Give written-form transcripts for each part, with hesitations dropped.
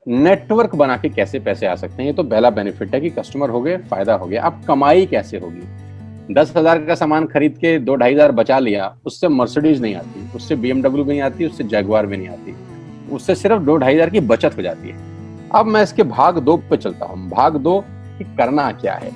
Network बना के कैसे पैसे आ सकते हैं, ये तो पहला बेनिफिट है कि कस्टमर हो गए, फायदा हो गया। अब कमाई कैसे होगी? 10,000 का सामान खरीद के 2-2,500 बचा लिया, उससे मर्सिडीज नहीं आती, उससे BMW भी नहीं आती, उससे जैगवार भी नहीं आती, उससे सिर्फ 2-2,500 की बचत हो जाती है। अब मैं इसके भाग 2 पे चलता हूँ। भाग 2 कि करना क्या है,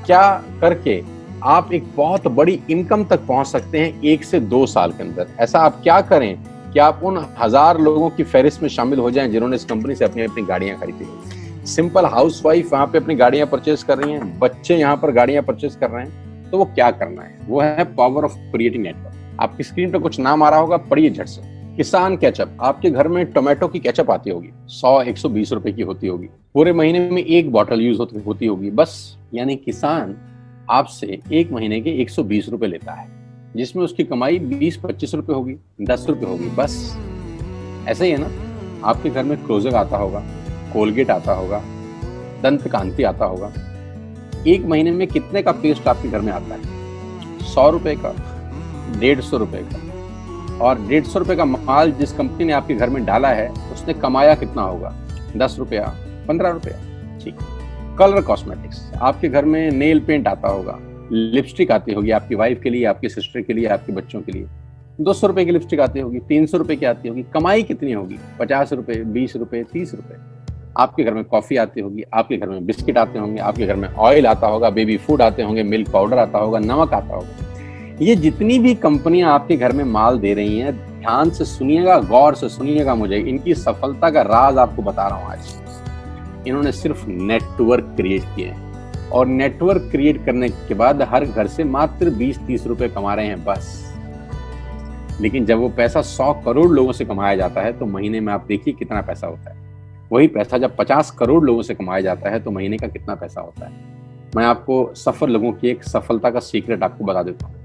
क्या करके आप एक बहुत बड़ी इनकम तक पहुंच सकते हैं 1 से 2 साल के अंदर। ऐसा आप क्या करें कि आप उन 1000 लोगों की फहरिस्त में शामिल हो जाएं जिन्होंने इस कंपनी से अपनी अपनी गाड़ियां खरीदी हैं। सिंपल हाउसवाइफ वहां पे अपनी गाड़ियां परचेज कर रही हैं, बच्चे यहाँ पर गाड़ियां परचेज कर रहे हैं। तो वो क्या करना है, वो है पावर ऑफ क्रिएटिंग नेटवर्क। आपकी स्क्रीन पे कुछ नाम आ रहा होगा, पढ़िए झट से। किसान केचप, आपके घर में टोमेटो की केचप आती होगी, 100-120 रुपए की होती होगी, पूरे महीने में एक बॉटल यूज होती होगी बस। यानी किसान आपसे एक महीने के 120 रुपए लेता है, जिसमें उसकी कमाई 20-25 रुपए होगी, 10 रुपए होगी बस। ऐसा ही है ना, आपके घर में क्लोजर आता होगा, कोलगेट आता होगा, दंत कांति आता होगा। एक महीने में कितने का पेस्ट आपके घर में आता है? 100 रुपए का, 150 रुपए का। और 150 रुपए का माल जिस कंपनी ने आपके घर में डाला है, उसने कमाया कितना होगा? 10 रुपया, 15 रुपया। ठीक। कलर कॉस्मेटिक्स, आपके घर में नेल पेंट आता होगा, लिपस्टिक आती होगी आपकी वाइफ के लिए, आपकी सिस्टर के लिए, आपके बच्चों के लिए। 200 रुपए की लिपस्टिक आती होगी, 300 रुपए की आती होगी। कमाई कितनी होगी? 50 रुपए, 20 रुपए, 30 रुपए। आपके घर में कॉफी आती होगी, आपके घर में बिस्किट आते होंगे, आपके घर में ऑयल आता होगा, बेबी फूड आते होंगे, मिल्क पाउडर आता होगा, नमक आता होगा। ये जितनी भी कंपनियां आपके घर में माल दे रही हैं, ध्यान से सुनिएगा, गौर से सुनिएगा मुझे, इनकी सफलता का राज आपको बता रहा हूं आज। इन्होंने सिर्फ नेटवर्क क्रिएट किए हैं, और नेटवर्क क्रिएट करने के बाद हर घर से मात्र 20-30 रुपए कमा रहे हैं बस। लेकिन जब वो पैसा 100 करोड़ लोगों से कमाया जाता है तो महीने में आप देखिए कितना पैसा होता है। वही पैसा जब 50 करोड़ लोगों से कमाया जाता है तो महीने का कितना पैसा होता है। मैं आपको सफल लोगों की एक सफलता का सीक्रेट आपको बता देता हूँ।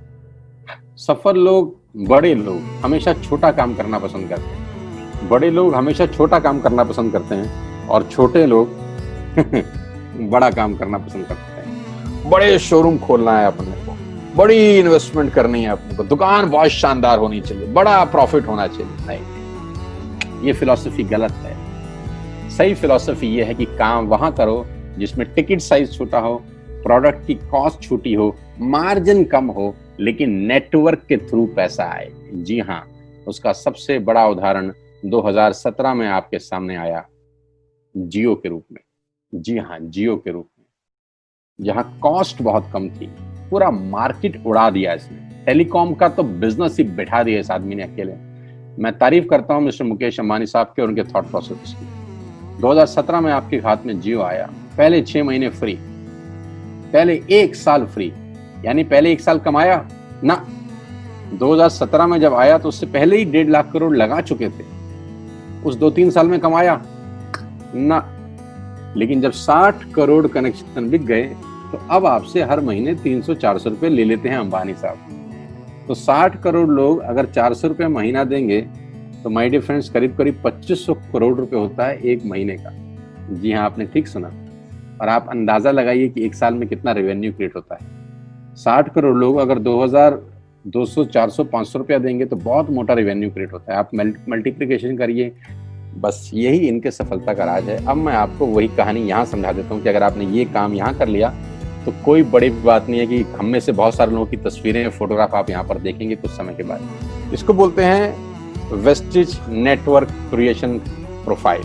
सफल लोग, बड़े लोग हमेशा छोटा काम करना पसंद करते हैं। बड़े लोग हमेशा छोटा काम करना पसंद करते हैं, और छोटे लोग बड़ा काम करना पसंद करते हैं। बड़े शोरूम खोलना है अपने को, बड़ी इन्वेस्टमेंट करनी है अपने को, दुकान बहुत शानदार होनी चाहिए, बड़ा प्रॉफिट होना चाहिए। नहीं, ये फिलॉसफी गलत है। सही फिलॉसफी ये है कि काम वहां करो जिसमें टिकट साइज छोटा हो, प्रोडक्ट की कॉस्ट छोटी हो, मार्जिन कम हो, लेकिन नेटवर्क के थ्रू पैसा आए। जी हाँ, उसका सबसे बड़ा उदाहरण 2017 में आपके सामने आया, जियो के रूप में। जी हाँ, जियो के रूप में, जहां कॉस्ट बहुत कम थी, पूरा मार्केट उड़ा दिया इसने। टेलीकॉम का तो बिजनेस ही बैठा दिया इस आदमी ने अकेले। मैं तारीफ करता हूं मिस्टर मुकेश अंबानी साहब के और उनके थॉट प्रोसेस की। 2017 में आपके हाथ में जियो आया, पहले 6 महीने फ्री, पहले 1 साल फ्री। यानी पहले 1 साल कमाया ना। 2017 में जब आया तो उससे पहले ही 1.5 लाख करोड़ लगा चुके थे। उस 2-3 साल में कमाया ना। लेकिन जब 60 करोड़ कनेक्शन बिक गए तो अब आपसे हर महीने 300-400 रुपए ले लेते हैं अंबानी साहब। तो 60 करोड़ लोग अगर 400 रुपए महीना देंगे तो माय डियर फ्रेंड्स, करीब करीब 2500 करोड़ रुपए होता है एक महीने का। जी हाँ, आपने ठीक सुना। और आप अंदाजा लगाइए कि 1 साल में कितना रेवेन्यू क्रिएट होता है। 60 करोड़ लोग अगर 2000, 200, 400, 500 रुपया देंगे तो बहुत मोटा रेवेन्यू क्रिएट होता है। आप मल्टीप्लिकेशन करिए, बस यही इनके सफलता का राज है। अब मैं आपको वही कहानी यहाँ समझा देता हूँ कि अगर आपने ये काम यहाँ कर लिया तो कोई बड़ी बात नहीं है कि हम में से बहुत सारे लोगों की तस्वीरें, फोटोग्राफ आप यहाँ पर देखेंगे कुछ समय के बाद। इसको बोलते हैं वेस्टिज नेटवर्क क्रिएशन प्रोफाइल।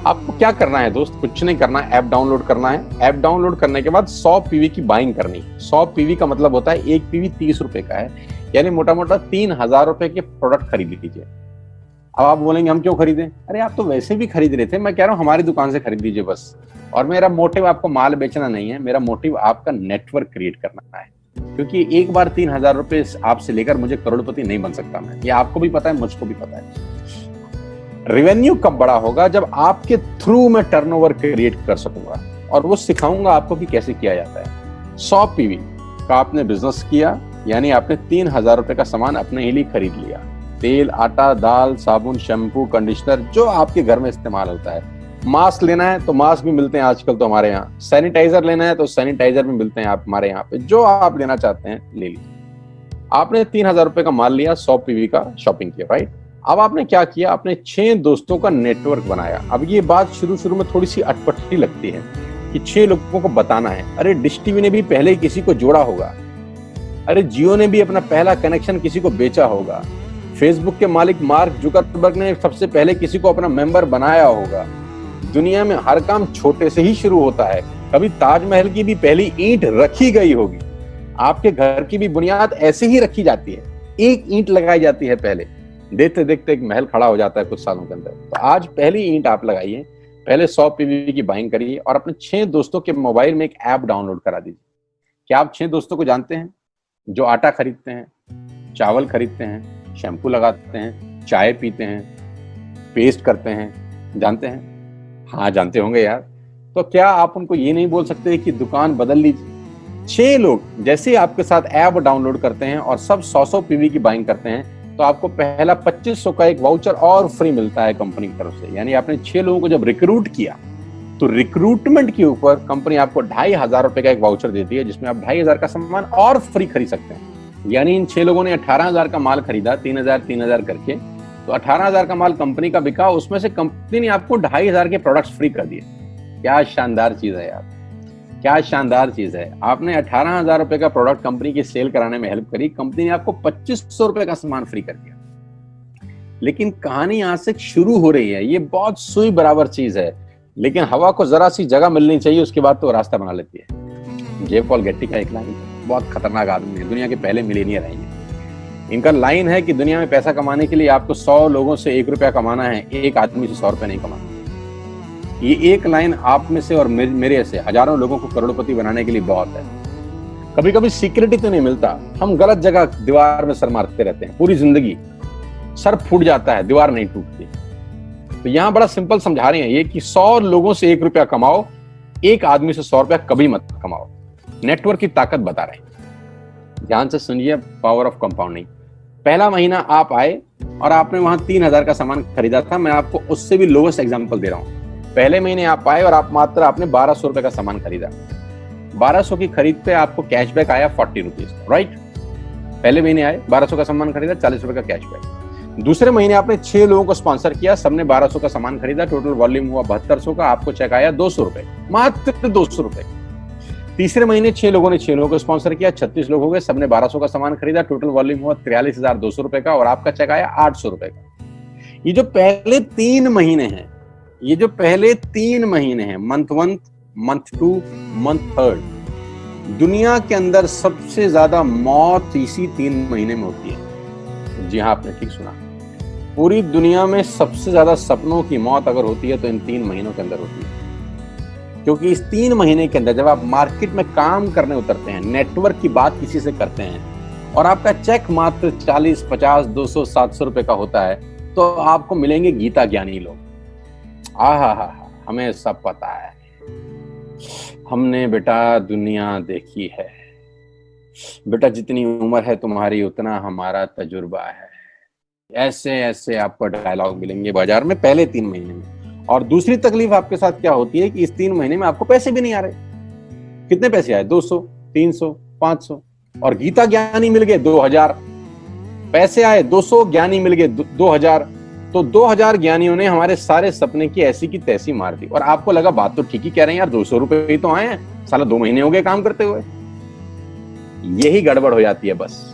आपको क्या करना है दोस्त? कुछ नहीं करना, ऐप डाउनलोड करना है। ऐप डाउनलोड करने के बाद 100 पीवी की बाइंग करनी है। 100 पीवी का मतलब होता है 1 पीवी 30 रुपए का है, यानी मोटा मोटा 3000 रुपए के प्रोडक्ट खरीद लीजिए। अब आप बोलेंगे हम क्यों खरीदें? अरे आप तो वैसे भी खरीद रहे थे, मैं कह रहा हूँ हमारी दुकान से खरीद लीजिए बस। और मेरा मोटिव आपको माल बेचना नहीं है, मेरा मोटिव आपका नेटवर्क क्रिएट करना है। क्योंकि एक बार 3000 रुपए आपसे लेकर मुझे करोड़पति नहीं बन सकता मैं, ये आपको भी पता है, मुझको भी पता है। रेवेन्यू कब बड़ा होगा? जब आपके थ्रू मैं टर्नओवर क्रिएट कर सकूंगा, और वो सिखाऊंगा आपको कि कैसे किया जाता है। 100 पीवी का आपने बिजनेस किया, यानी आपने 3000 रुपए का सामान अपने ही लिए खरीद लिया। तेल, आटा, दाल, साबुन, शैम्पू, कंडीशनर, जो आपके घर में इस्तेमाल होता है। मास्क लेना है तो मास्क भी मिलते हैं आजकल तो हमारे यहाँ। सैनिटाइजर लेना है तो सैनिटाइजर भी मिलते हैं आप हमारे यहाँ पे। जो आप लेना चाहते हैं ले लीजिए। आपने 3000 रुपए का माल लिया, 100 पीवी का शॉपिंग किया, राइट? अब आपने क्या किया, आपने 6 दोस्तों का नेटवर्क बनाया। अब ये बात शुरू शुरू में थोड़ी सी अटपटी लगती है कि 6 लोगों को बताना है। अरे डिश टीवी ने भी पहले किसी को जोड़ा होगा, अरे जियो ने भी अपना पहला कनेक्शन किसी को बेचा होगा, फेसबुक के मालिक मार्क जुकरबर्ग ने सबसे पहले किसी को अपना मेंबर बनाया होगा। दुनिया में हर काम छोटे से ही शुरू होता है। कभी ताजमहल की भी पहली ईंट रखी गई होगी, आपके घर की भी बुनियाद ऐसे ही रखी जाती है, एक ईंट लगाई जाती है पहले, देखते देखते एक महल खड़ा हो जाता है कुछ सालों के अंदर। तो आज पहली ईंट आप लगाइए, पहले 100 पीवी की बाइंग करिए और अपने 6 दोस्तों के मोबाइल में एक ऐप डाउनलोड करा दीजिए। क्या आप 6 दोस्तों को जानते हैं जो आटा खरीदते हैं, चावल खरीदते हैं, शैम्पू लगाते हैं, चाय पीते हैं, पेस्ट करते हैं? जानते हैं? हाँ जानते होंगे यार। तो क्या आप उनको ये नहीं बोल सकते कि दुकान बदल लीजिए? 6 लोग जैसे आपके साथ ऐप डाउनलोड करते हैं और सब 100 पीवी की बाइंग करते हैं तो आपको पहला 2500 का एक वाउचर और फ्री मिलता है कंपनी की तरफ से। यानी आपने 6 लोगों को जब रिक्रूट किया तो रिक्रूटमेंट के ऊपर कंपनी आपको 2500 रुपए का एक वाउचर देती है जिसमें आप 2500 का सामान और फ्री खरीद सकते हैं। यानी इन 6 लोगों ने 18,000 का माल खरीदा, 3,000 करके, तो 18,000 का माल कंपनी का बिका, उसमें से कंपनी ने आपको 2500 के प्रोडक्ट्स फ्री कर दिए। क्या शानदार चीज है यार, क्या शानदार चीज है। आपने 18,000 रुपए का प्रोडक्ट कंपनी की सेल कराने में हेल्प करी, कंपनी ने आपको 2500 रुपए का सामान फ्री कर दिया। लेकिन कहानी यहां से शुरू हो रही है। ये बहुत सुई बराबर चीज है, लेकिन हवा को जरा सी जगह मिलनी चाहिए, उसके बाद तो रास्ता बना लेती है। जे पॉल गेट्टी का एक लाइन, बहुत खतरनाक आदमी है, दुनिया के पहले मिलेनियर हैं। इनका लाइन है कि दुनिया में पैसा कमाने के लिए आपको 100 लोगों से 1 रुपया कमाना है, एक आदमी से 100 रुपया नहीं कमाना। ये एक लाइन आप में से और मेरे से हजारों लोगों को करोड़पति बनाने के लिए बहुत है। कभी कभी सिक्योरिटी तो नहीं मिलता, हम गलत जगह दीवार में सर मारते रहते हैं, पूरी जिंदगी सर फूट जाता है, दीवार नहीं टूटती। तो यहां बड़ा सिंपल समझा रहे हैं ये कि 100 लोगों से 1 रुपया कमाओ, एक आदमी से 100 रुपया कभी मत कमाओ। नेटवर्क की ताकत बता रहे हैं, ध्यान से सुनिए, पावर ऑफ कंपाउंडिंग। पहला महीना आप आए और आपने वहां 3,000 का सामान खरीदा था। मैं आपको उससे भी लोवेस्ट एग्जांपल दे रहा हूं। पहले महीने आप आए और आपने 1200 रुपए का सामान खरीदा। 1200 की खरीद पे आपको कैशबैक आया 40 रुपीज, राइट? पहले महीने आए, 1200 का सामान खरीदा, 40 रुपए का कैशबैक। दूसरे महीने आपने 6 लोगों को स्पॉन्सर किया, सबने 1200 का सामान खरीदा, टोटल वॉल्यूम हुआ 7200 का, आपको चेक आया 200 रुपए, मात्र 200 रुपए। तीसरे महीने 6 लोगों ने 6 लोगों को स्पॉन्सर किया, 36 लोग हो गए, सबने 1200 का सामान खरीदा, टोटल वॉल्यूम हुआ 43,200 रुपए का और आपका चेक आया 800 रुपए का। ये जो पहले 3 महीने हैं, ये जो पहले 3 महीने हैं, मंथ 1, मंथ 2, मंथ 3, दुनिया के अंदर सबसे ज्यादा मौत इसी 3 महीने में होती है। जी हाँ, आपने ठीक सुना, पूरी दुनिया में सबसे ज्यादा सपनों की मौत अगर होती है तो इन 3 महीनों के अंदर होती है। क्योंकि इस 3 महीने के अंदर जब आप मार्केट में काम करने उतरते हैं, नेटवर्क की बात किसी से करते हैं और आपका चेक मात्र 40, 50, 200, 700 रुपए का होता है, तो आपको मिलेंगे गीता ज्ञानी लोग। आहा, हमें सब पता है, हमने बेटा दुनिया देखी है, बेटा जितनी उम्र है तुम्हारी उतना हमारा तजुर्बा है। ऐसे ऐसे आपको डायलॉग मिलेंगे बाजार में पहले 3 महीने में। और दूसरी तकलीफ आपके साथ क्या होती है कि इस 3 महीने में आपको पैसे भी नहीं आ रहे। कितने पैसे आए? 200, 300, 500 और गीता ज्ञानी मिल गए 2000। पैसे आए 200, ज्ञानी मिल गए 2000। तो 2000 ज्ञानियों ने हमारे सारे सपने की ऐसी की तैसी मार दी। और आपको लगा बात तो ठीक ही कह रहे हैं यार, 200 रुपए ही तो आए हैं, साला 2 महीने हो गए काम करते हुए। यही गड़बड़ हो जाती है बस।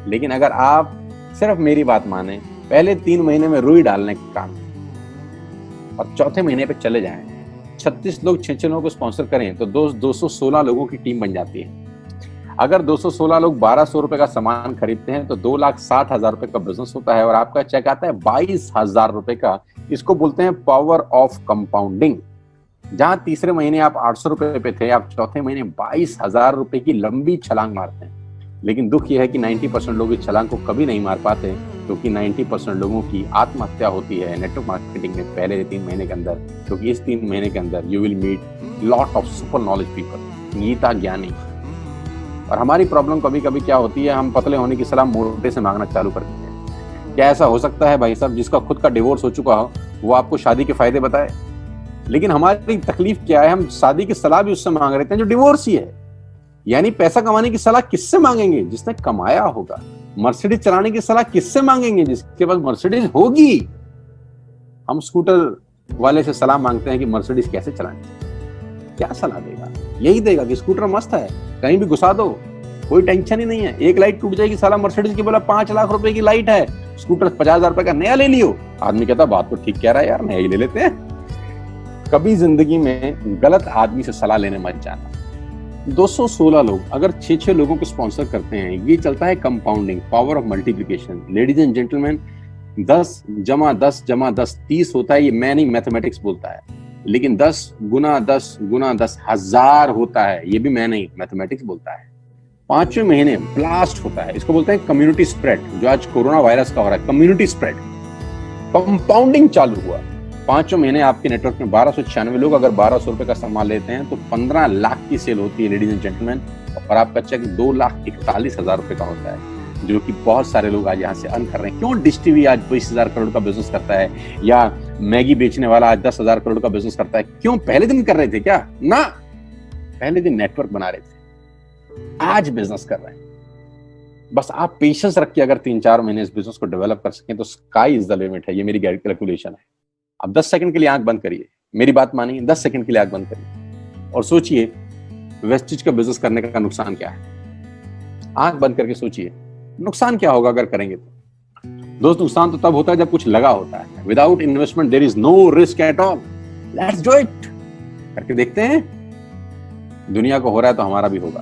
लेकिन अगर आप सिर्फ मेरी बात माने, पहले 3 महीने में रुई डालने का काम और चौथे महीने पे चले जाएं, 36 लोग 6 लोगों को स्पॉन्सर करें तो 216 लोगों की टीम बन जाती है। अगर 216 लोग 1200 रुपए का सामान खरीदते हैं तो 2,60,000 रुपए का बिजनेस होता है और आपका चेक आता है 22,000 रुपए का। इसको बोलते हैं पावर ऑफ कंपाउंडिंग। जहां तीसरे महीने आप 800 रुपए पे थे, आप चौथे महीने 22,000 रुपए की लंबी छलांग मारते हैं। लेकिन दुख यह है कि 90% लोग इस छलांग को कभी नहीं मार पाते, क्योंकि 90% लोगों की आत्महत्या होती है नेटवर्क मार्केटिंग में पहले 3 महीने के अंदर। क्योंकि इस 3 महीने के अंदर you will meet lot of super knowledge people, Gita ज्ञानी। और हमारी प्रॉब्लम कभी कभी क्या होती है, हम पतले होने की सलाह मोटे से मांगना चालू कर देते हैं। क्या ऐसा हो सकता है भाई साहब, जिसका खुद का डिवोर्स हो चुका हो वो आपको शादी के फायदे बताए? लेकिन हमारी तकलीफ क्या है, हम शादी की सलाह भी उससे मांग रहे हैं जो डिवोर्स ही है। यानी पैसा कमाने की सलाह किससे मांगेंगे? जिसने कमाया होगा। मर्सिडीज चलाने की सलाह किससे मांगेंगे? जिसके पास मर्सिडीज होगी। हम स्कूटर वाले से सलाह मांगते हैं कि मर्सिडीज कैसे चलाएं। क्या सलाह देगा? यही देगा कि स्कूटर मस्त है, कहीं भी घुसा दो, कोई टेंशन ही नहीं है। एक लाइट टूट जाएगी, साला मर्सिडीज की बोला 5 लाख रुपए की लाइट है, स्कूटर 50,000 रुपए का नया ले लियो। आदमी कहता बात तो ठीक कह रहा है यार, नया ही ले लेते हैं। कभी जिंदगी में गलत आदमी से सलाह लेने मत जाना। 216 लोग अगर 6-6 लोगों को स्पॉन्सर करते हैं, ये चलता है compounding, power of multiplication. Ladies and gentleman, 10 जमा 10 जमा 10 30 होता है। ये मैं नहीं, मैथमेटिक्स बोलता है। लेकिन 10 गुना 10 गुना 10 1000 होता है। ये भी मैं नहीं, मैथमेटिक्स बोलता है। 5वें महीने ब्लास्ट होता है। इसको बोलते हैं कम्युनिटी स्प्रेड, जो आज कोरोना वायरस का हो रहा है। कम्युनिटी स्प्रेड, कंपाउंडिंग चालू हुआ। 5वें महीने आपके नेटवर्क में 1296 लोग अगर 1200 रुपए का सामान लेते हैं तो 15 लाख की सेल होती है लेडीज एंड जेंटलमैन। और आपका चेक 2,41,000 रुपए का होता है, जो कि बहुत सारे लोग आज यहाँ से अर्न कर रहे हैं। क्यों डिश टीवी आज 20,000 करोड़ का बिजनेस करता है, या मैगी बेचने वाला आज 10,000 करोड़ का बिजनेस करता है? क्यों? पहले दिन कर रहे थे क्या? ना, पहले दिन नेटवर्क बना रहे थे, आज बिजनेस कर रहे हैं। बस आप पेशेंस रख के अगर 3-4 महीने इस बिजनेस को डेवलप कर सकें तो स्काई इज द लिमिट है। ये मेरी कैलकुलेशन है। अब 10 सेकंड के लिए आंख बंद करिए, मेरी बात मानिए, 10 सेकंड के लिए आंख बंद करिए और सोचिए वेस्टिज का बिजनेस करने का नुकसान क्या है। आंख बंद करके सोचिए नुकसान क्या होगा अगर करेंगे तो। दोस्त, नुकसान तो तब होता है जब कुछ लगा होता है। Without investment there is no risk at all. Let's do it. करके देखते हैं, दुनिया को हो रहा है तो हमारा भी होगा।